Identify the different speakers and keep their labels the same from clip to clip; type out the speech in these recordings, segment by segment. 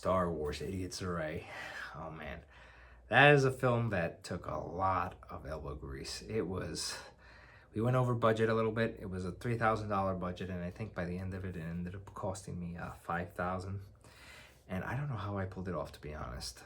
Speaker 1: Star Wars Idiots Array. Oh man, that is a film that took a lot of elbow grease. We went over budget a little bit. It was a $3,000 budget, and I think by the end of it, it ended up costing me $5,000. And I don't know how I pulled it off, to be honest.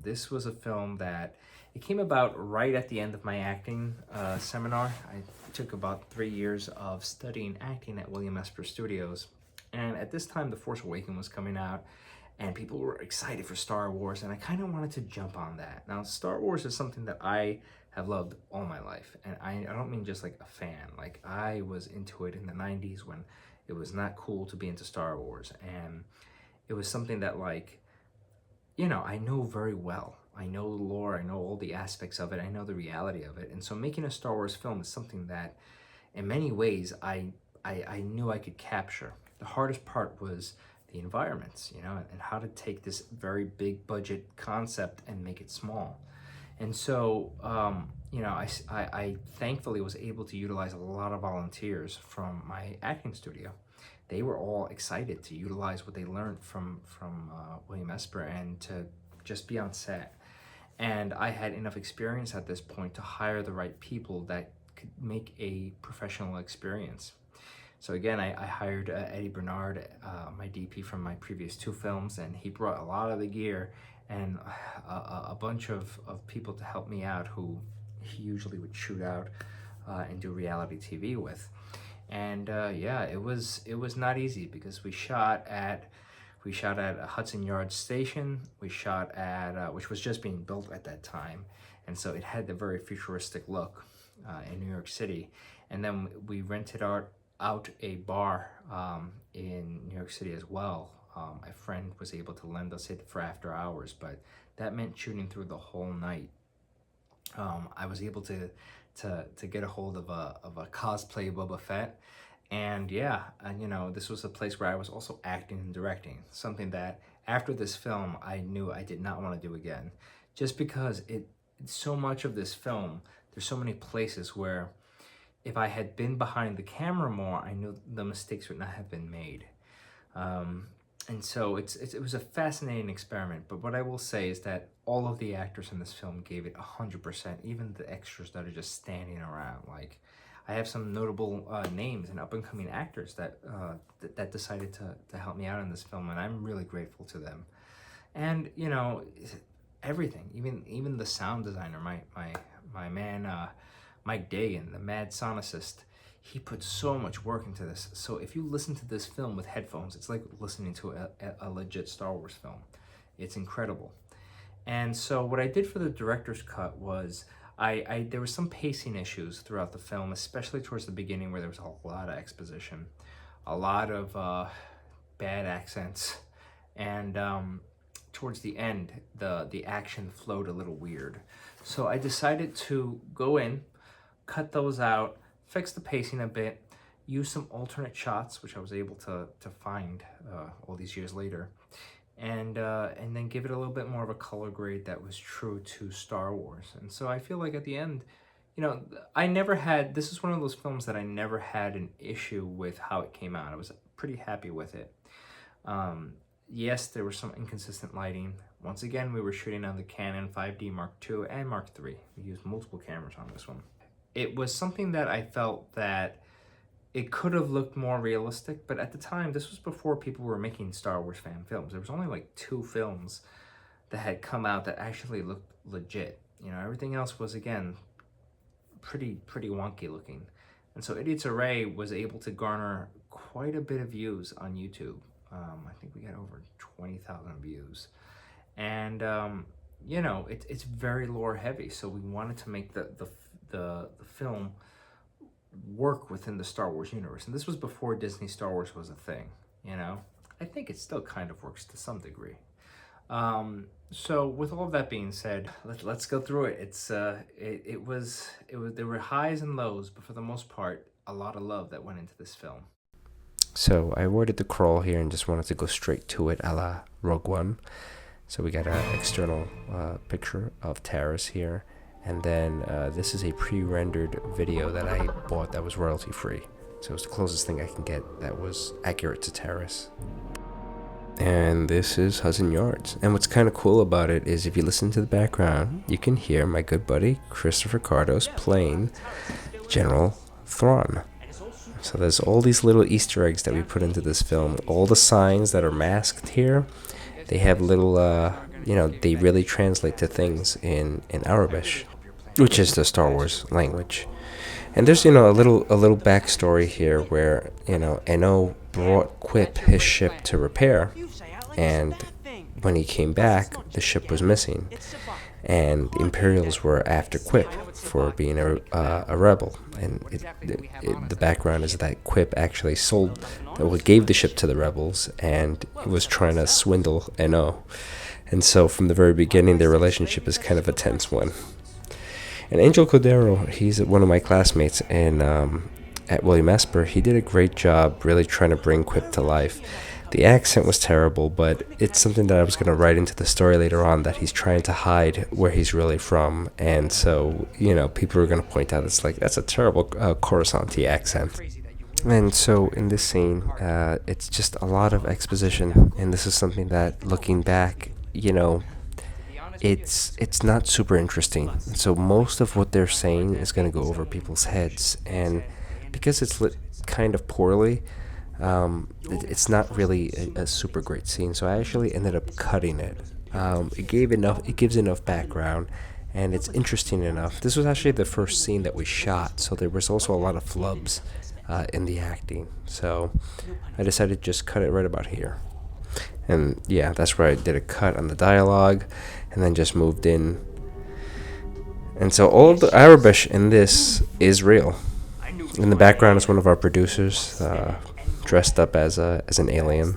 Speaker 1: This was a film that it came about right at the end of my acting seminar. I took about 3 years of studying acting at William Esper Studios. And at this time, The Force Awakens was coming out, and people were excited for Star Wars, and I kind of wanted to jump on that. Now, Star Wars is something that I have loved all my life, and I don't mean just like a fan. Like, I was into it in the 90s when it was not cool to be into Star Wars, and it was something that, like, you know, I know very well. I know the lore, I know all the aspects of it, I know the reality of it, and so making a Star Wars film is something that, in many ways, I knew I could capture. The hardest part was the environments, you know, and how to take this very big budget concept and make it small. And so, you know, I thankfully was able to utilize a lot of volunteers from my acting studio. They were all excited to utilize what they learned from William Esper and to just be on set. And I had enough experience at this point to hire the right people that could make a professional experience. So again, I hired Eddie Bernard, my DP from my previous 2 films, and he brought a lot of the gear and a bunch of people to help me out who he usually would shoot out and do reality TV with. And yeah, it was not easy because we shot at Hudson Yards Station. We shot at which was just being built at that time, and so it had the very futuristic look in New York City. And then we rented out a bar in New York City as well. A friend was able to lend us it for after hours, but that meant shooting through the whole night. I was able to get a hold of a cosplay Boba Fett, and yeah, you know, this was a place where I was also acting and directing, something that after this film I knew I did not want to do again, just because so much of this film, there's so many places where if I had been behind the camera more, I knew the mistakes would not have been made. And so it was a fascinating experiment, but what I will say is that all of the actors in this film gave it 100%, even the extras that are just standing around. Like, I have some notable names and up-and-coming actors that decided to help me out in this film, and I'm really grateful to them. And, you know, everything, even the sound designer, my man, Mike Dagan, the mad sonicist, he put so much work into this. So if you listen to this film with headphones, it's like listening to a legit Star Wars film. It's incredible. And so what I did for the director's cut was there were some pacing issues throughout the film, especially towards the beginning where there was a lot of exposition, a lot of bad accents, and towards the end, the action flowed a little weird. So I decided to go in, cut those out, fix the pacing a bit, use some alternate shots, which I was able to find all these years later, and then give it a little bit more of a color grade that was true to Star Wars. And so I feel like at the end, you know, this is one of those films that I never had an issue with how it came out. I was pretty happy with it. Yes, there was some inconsistent lighting. Once again, we were shooting on the Canon 5D Mark II and Mark III. We used multiple cameras on this one. It was something that I felt that it could have looked more realistic, but at the time, this was before people were making Star Wars fan films. There was only like 2 films that had come out that actually looked legit. You know, everything else was, again, pretty wonky looking. And so Idiots Array was able to garner quite a bit of views on YouTube. I think we got over 20,000 views. And, you know, it's very lore heavy, so we wanted to make the film work within the Star Wars universe. And this was before Disney Star Wars was a thing, you know? I think it still kind of works to some degree. So with all of that being said, let's go through it. There were highs and lows, but for the most part, a lot of love that went into this film. So I avoided the crawl here and just wanted to go straight to it a la Rogue One. So we got an external picture of Taris here. And then this is a pre-rendered video that I bought that was royalty free. So it was the closest thing I can get that was accurate to Taris.
Speaker 2: and this is Hudson Yards. And what's kind of cool about it is if you listen to the background, you can hear my good buddy Christopher Cardos playing General Thrawn. So there's all these little Easter eggs that we put into this film. All the signs that are masked here, they have little, they really translate to things in Arabic, which is the Star Wars language. And there's, a little backstory here where, Eno brought Quip his ship to repair, and when he came back, the ship was missing, and the Imperials were after Quip for being a rebel. And the background is that Quip actually gave the ship to the rebels, and he was trying to swindle Eno. And so from the very beginning, their relationship is kind of a tense one. And Angel Cordero, he's one of my classmates at William Esper. He did a great job really trying to bring Quip to life. The accent was terrible, but it's something that I was going to write into the story later on, that he's trying to hide where he's really from. And so, people are going to point out, it's like, that's a terrible Coruscanti accent. And so in this scene, it's just a lot of exposition. And this is something that, looking back, it's not super interesting. So most of what they're saying is going to go over people's heads, and because it's lit kind of poorly, it's not really a super great scene. So I actually ended up cutting it. It gives enough background, and it's interesting enough. This was actually the first scene that we shot, so there was also a lot of flubs in the acting. So I decided to just cut it right about here. And yeah, that's where I did a cut on the dialogue, and then just moved in. And so all of the Arabic in this is real. In the background is one of our producers, dressed up as an alien.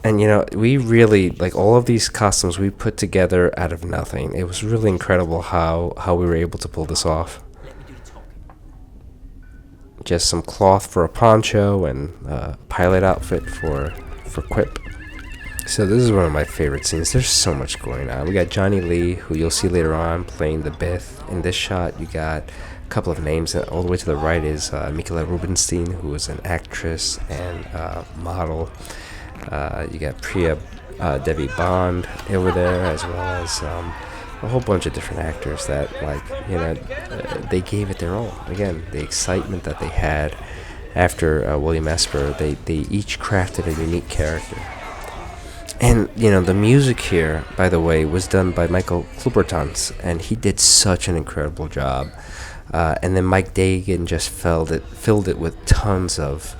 Speaker 2: And we really, like, all of these costumes we put together out of nothing. It was really incredible how we were able to pull this off. Just some cloth for a poncho and a pilot outfit for Quip. So this is one of my favorite scenes. There's so much going on. We got Johnny Lee, who you'll see later on, playing the Bith. In this shot, you got a couple of names. All the way to the right is Mikela Rubinstein, who is an actress and model. You got Priya Devi Bond over there, as well as a whole bunch of different actors that, they gave it their all. Again, the excitement that they had after William Esper, they each crafted a unique character. And, the music here, by the way, was done by Michael Klubertans, and he did such an incredible job. And then Mike Dagan just filled it with tons of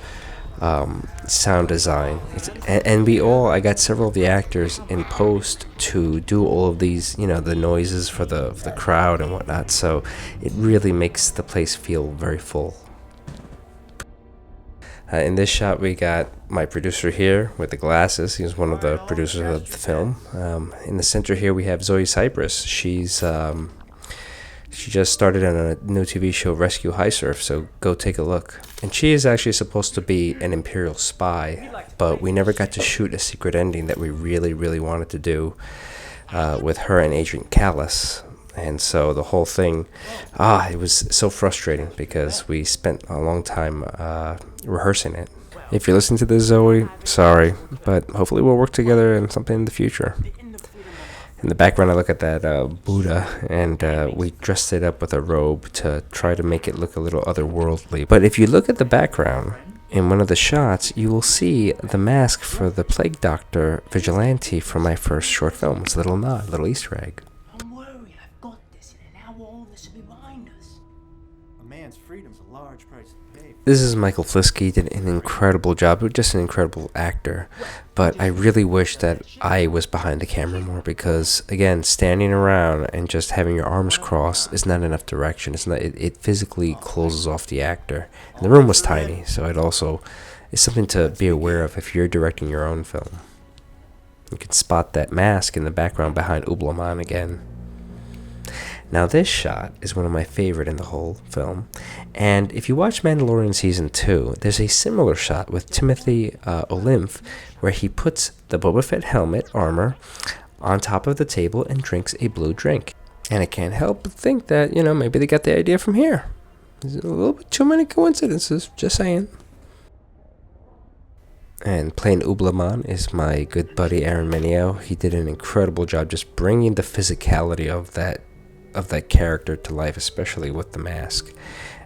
Speaker 2: sound design. I got several of the actors in post to do all of these, the noises for the crowd and whatnot. So it really makes the place feel very full. In this shot, we got my producer here with the glasses. He's one of the producers of the film. In the center here, we have Zoe Cypress. She just started on a new TV show, Rescue High Surf, so go take a look. And she is actually supposed to be an Imperial spy, but we never got to shoot a secret ending that we really, really wanted to do with her and Agent Callis. And so the whole thing, it was so frustrating because we spent a long time rehearsing it. If you listen to this, Zoe, sorry, but hopefully we'll work together in something in the future. In the background, I look at that Buddha, and we dressed it up with a robe to try to make it look a little otherworldly. But if you look at the background, in one of the shots, you will see the mask for the Plague Doctor Vigilante from my first short film. It's a little nod, a little Easter egg.
Speaker 3: Don't worry, I've got this, and now all this will be behind us.
Speaker 4: A man's freedom's a large price to pay.
Speaker 2: This is Michael Fliske. Did an incredible job. Just an incredible actor. But I really wish that I was behind the camera more because, again, standing around and just having your arms crossed is not enough direction. It physically closes off the actor. And the room was tiny, so it's something to be aware of if you're directing your own film. You can spot that mask in the background behind Ublaman again. Now this shot is one of my favorite in the whole film, and if you watch Mandalorian Season 2, there's a similar shot with Timothy Olymph where he puts the Boba Fett helmet armor on top of the table and drinks a blue drink. And I can't help but think that, maybe they got the idea from here. There's a little bit too many coincidences, just saying. And playing Ublaman is my good buddy Aaron Menio. He did an incredible job just bringing the physicality of that character to life, especially with the mask.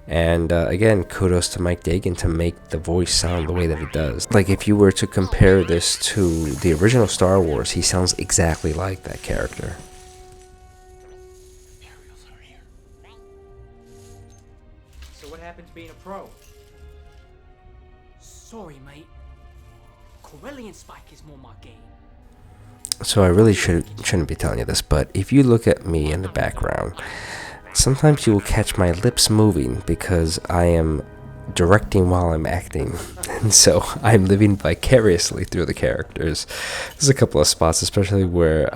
Speaker 2: And again, kudos to Mike Dagan to make the voice sound the way that it does. Like, if you were to compare this to the original Star Wars, he sounds exactly like that character.
Speaker 1: So what happened to being a pro?
Speaker 3: Sorry, mate. Corellian Spike is more my game.
Speaker 2: So I really shouldn't be telling you this, but if you look at me in the background, sometimes you will catch my lips moving because I am directing while I'm acting. And so I'm living vicariously through the characters. There's a couple of spots, especially where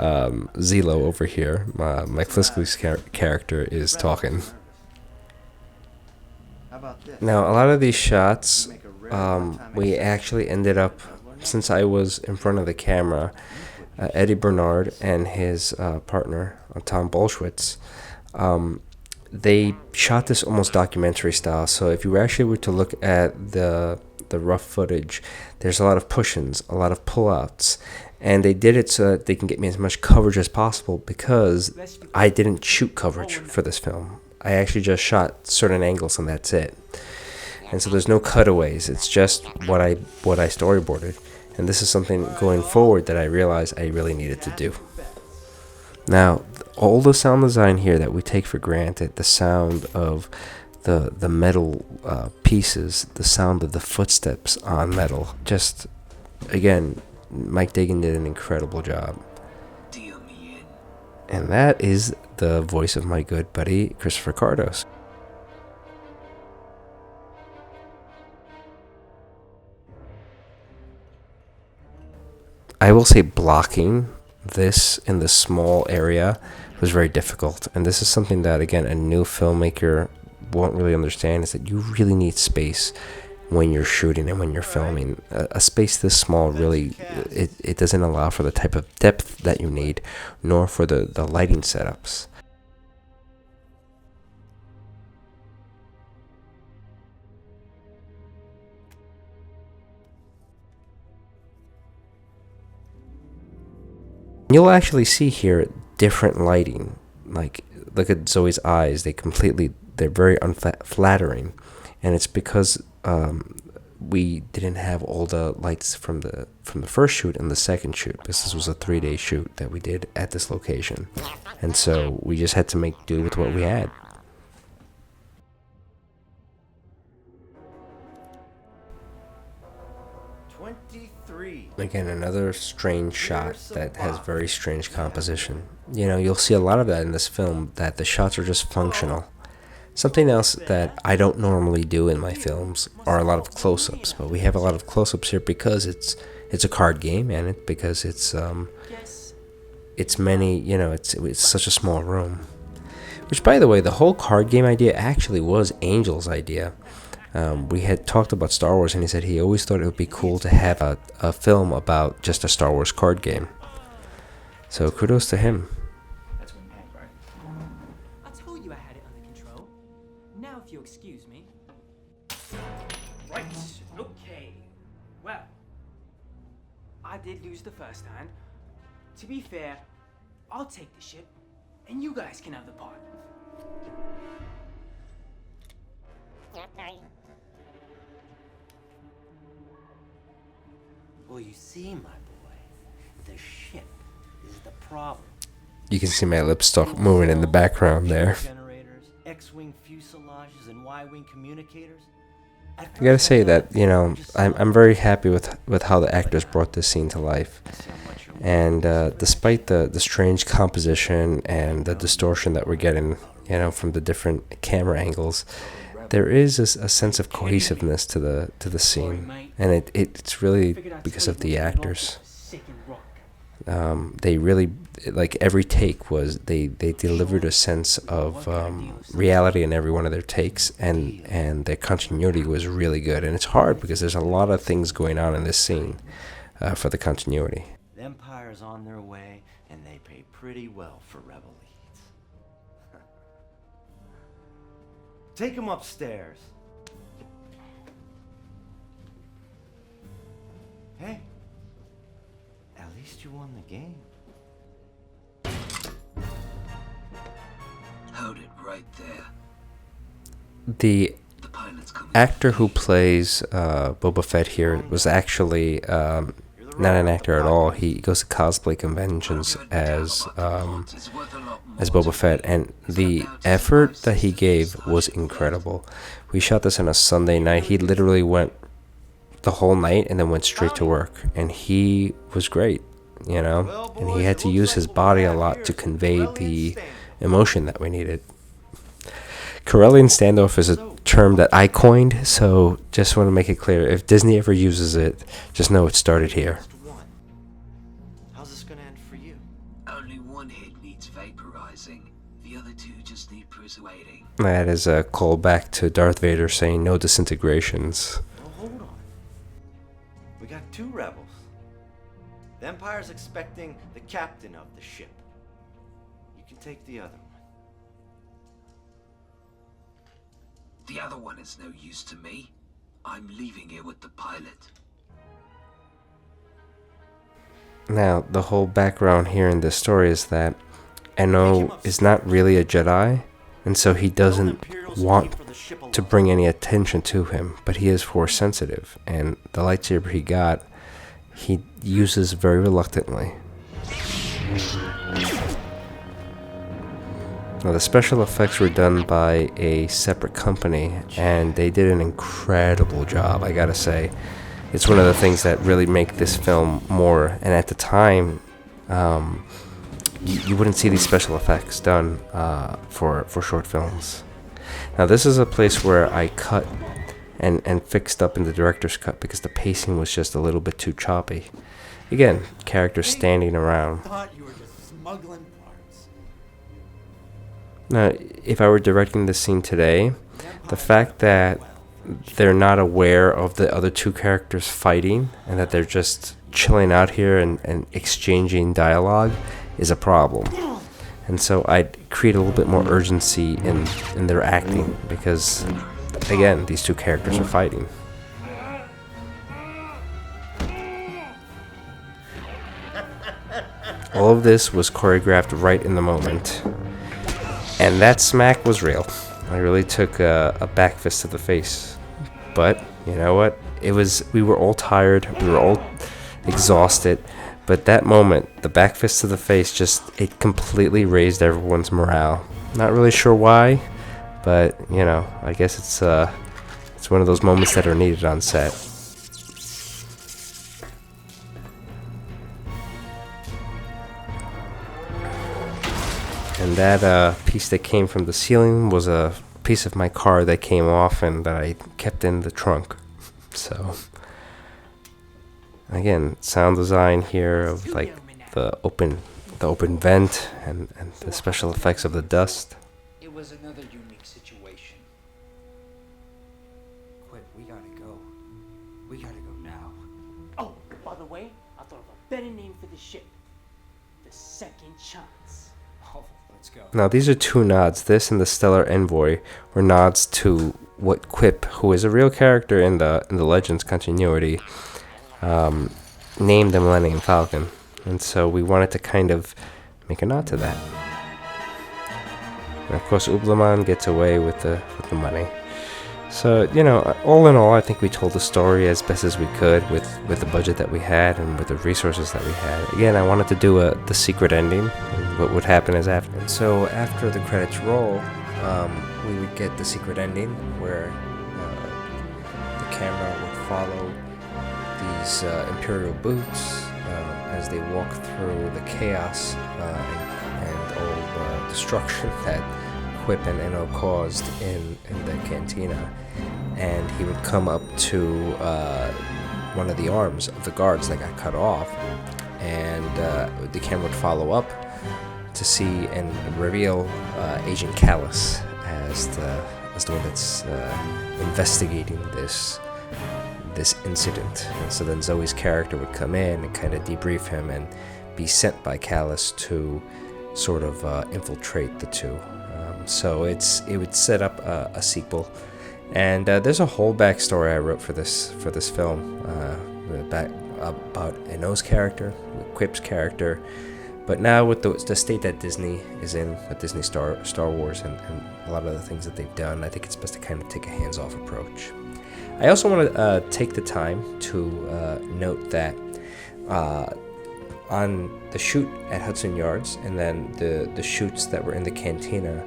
Speaker 2: Zelo over here, Mike Fliskley's character, is talking.
Speaker 4: How about this?
Speaker 2: Now, a lot of these shots, we actually ended up, since I was in front of the camera, Eddie Bernard and his partner, Tom Bolschwitz, they shot this almost documentary style. So if you actually were to look at the rough footage, there's a lot of push-ins, a lot of pull-outs, and they did it so that they can get me as much coverage as possible, because I didn't shoot coverage for this film. I actually just shot certain angles and that's it. And so there's no cutaways. It's just what I storyboarded. And this is something going forward that I realized I really needed to do. Now, all the sound design here that we take for granted, the sound of the metal pieces, the sound of the footsteps on metal, just, again, Mike Dagan did an incredible job. And that is the voice of my good buddy, Christopher Cardos. I will say blocking this in the small area was very difficult. And this is something that, again, a new filmmaker won't really understand, is that you really need space when you're shooting and when you're filming. A space this small really, it doesn't allow for the type of depth that you need, nor for the lighting setups. You'll actually see here different lighting. Like, look at Zoe's eyes. They're very unflattering. And it's because we didn't have all the lights from the first shoot and the second shoot, because this was a 3-day shoot that we did at this location. And so we just had to make do with what we had. Again, another strange shot that has very strange composition. You know, you'll see a lot of that in this film, that the shots are just functional. Something else that I don't normally do in my films are a lot of close-ups, but we have a lot of close-ups here because it's a card game, and because it's many, you know, it's such a small room. Which, by the way, the whole card game idea actually was Angel's idea. We had talked about Star Wars, and he said he always thought it would be cool to have a film about just a Star Wars card game. So kudos to him.
Speaker 1: That's what Mac, right?
Speaker 3: I told you I had it under control. Now, if you'll excuse me. Right. Okay. Well, I did lose the first hand. To be fair, I'll take the ship, and you guys can have the part.
Speaker 5: Well, you see, my boy, the ship is the problem.
Speaker 2: You can see my lips start moving in the background there.
Speaker 5: Generators, X-wing fuselages, and Y-wing communicators.
Speaker 2: I gotta say that, you know, I'm very happy with how the actors brought this scene to life. And despite the strange composition and the distortion that we're getting, you know, from the different camera angles, there is a sense of cohesiveness to the scene, and it's really because of the actors. They really, like, every take was they delivered a sense of reality in every one of their takes, and their continuity was really good. And it's hard because there's a lot of things going on in this scene for the continuity.
Speaker 5: The Empire's on their way, and they pay pretty well for rebel leads. Take them upstairs.
Speaker 4: Hey, at least you won the game.
Speaker 6: Hold it right there.
Speaker 2: The
Speaker 6: The pilot's coming.
Speaker 2: actor who plays Boba Fett here was actually not an actor at all. He goes to cosplay conventions as Boba Fett, and the effort that he gave was incredible. We shot this on a Sunday night. He literally went the whole night and then went straight to work, and he was great, you know, and he had to use his body a lot to convey the emotion that we needed. Corellian standoff is a term that I coined, so just want to make it clear, if Disney ever uses it, just know it started here.
Speaker 4: How's this gonna end for you?
Speaker 6: Only one hit needs vaporizing. The other two just need persuading.
Speaker 2: That is a callback to Darth Vader saying no disintegrations.
Speaker 4: Oh, hold on. We got 2 rebels. The Empire's expecting the captain of the ship. You can take the other one.
Speaker 6: The other one is no use to me. I'm leaving it with the pilot.
Speaker 2: Now, the whole background here in this story is that Eno is not really a Jedi, and so he doesn't want to bring any attention to him, but he is Force sensitive, and the lightsaber he got, he uses very reluctantly. Now, the special effects were done by a separate company, and they did an incredible job, I gotta say. It's one of the things that really make this film more, and at the time, you wouldn't see these special effects done for short films. Now, this is a place where I cut and fixed up in the director's cut because the pacing was just a little bit too choppy. Again, characters standing around.
Speaker 4: Thought you were just smuggling parts.
Speaker 2: Now, if I were directing this scene today, the fact that they're not aware of the other 2 characters fighting and that they're just chilling out here and exchanging dialogue is a problem. And so I'd create a little bit more urgency in their acting because, again, these 2 characters are fighting. All of this was choreographed right in the moment. And that smack was real. I really took a back fist to the face. But, you know what? We were all tired. We were all exhausted. But that moment, the back fist to the face, it completely raised everyone's morale. Not really sure why, but, you know, I guess it's one of those moments that are needed on set. And that piece that came from the ceiling was a piece of my car that came off and that I kept in the trunk. So, again, sound design here of like the open vent and the special effects of the dust.
Speaker 5: It was another unique situation.
Speaker 3: Quit, we gotta go. We gotta go now.
Speaker 7: Oh, by the way, I thought of a better name for the ship. The Second Chance.
Speaker 3: Oh, let's go.
Speaker 2: Now, these are 2 nods. This and the Stellar Envoy were nods to what Quip, who is a real character in the Legends continuity, named the Millennium Falcon. And so we wanted to kind of make a nod to that. And of course, Ublaman gets away with the money. So, you know, all in all, I think we told the story as best as we could with the budget that we had and with the resources that we had. Again, I wanted to do the secret ending and what would happen is after. And so after the credits roll, we would get the secret ending where the camera would follow these Imperial boots as they walk through the chaos and all destruction that Quip and Eno caused in the cantina, and he would come up to one of the arms of the guards that got cut off, and the camera would follow up to see and reveal Agent Callus as the one that's investigating this incident. And so then Zoe's character would come in and kind of debrief him and be sent by Callus to sort of infiltrate the 2. So it would set up a sequel, and there's a whole backstory I wrote for this film. about Eno's character, with Quip's character. But now with the state that Disney is in, with Disney Star Wars and a lot of the things that they've done, I think it's best to kind of take a hands-off approach. I also want to take the time to note that on the shoot at Hudson Yards and then the shoots that were in the cantina,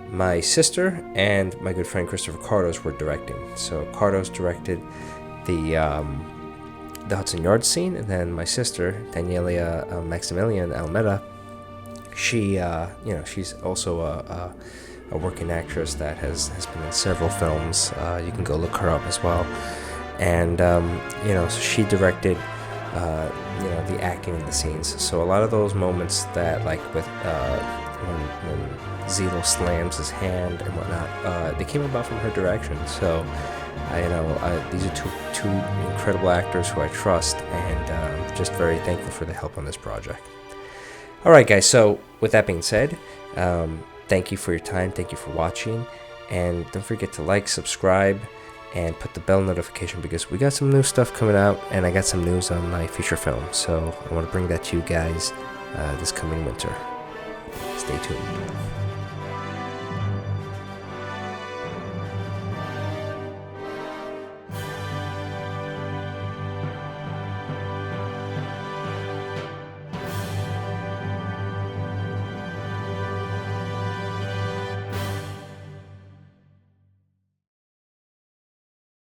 Speaker 2: my sister and my good friend Christopher Cardos were directing. So Cardos directed the Hudson Yards scene, and then my sister Daniela Maximilian Almeda, she's also a working actress that has been in several films. You can go look her up as well. And so she directed the acting in the scenes. So a lot of those moments that, like with when Zelo slams his hand and whatnot, they came about from her direction. So these are two incredible actors who I trust, and just very thankful for the help on this project. All right, guys, so with that being said, thank you for your time, thank you for watching, and don't forget to like, subscribe, and put the bell notification, because we got some new stuff coming out, and I got some news on my feature film, so I want to bring that to you guys this coming winter. Stay tuned.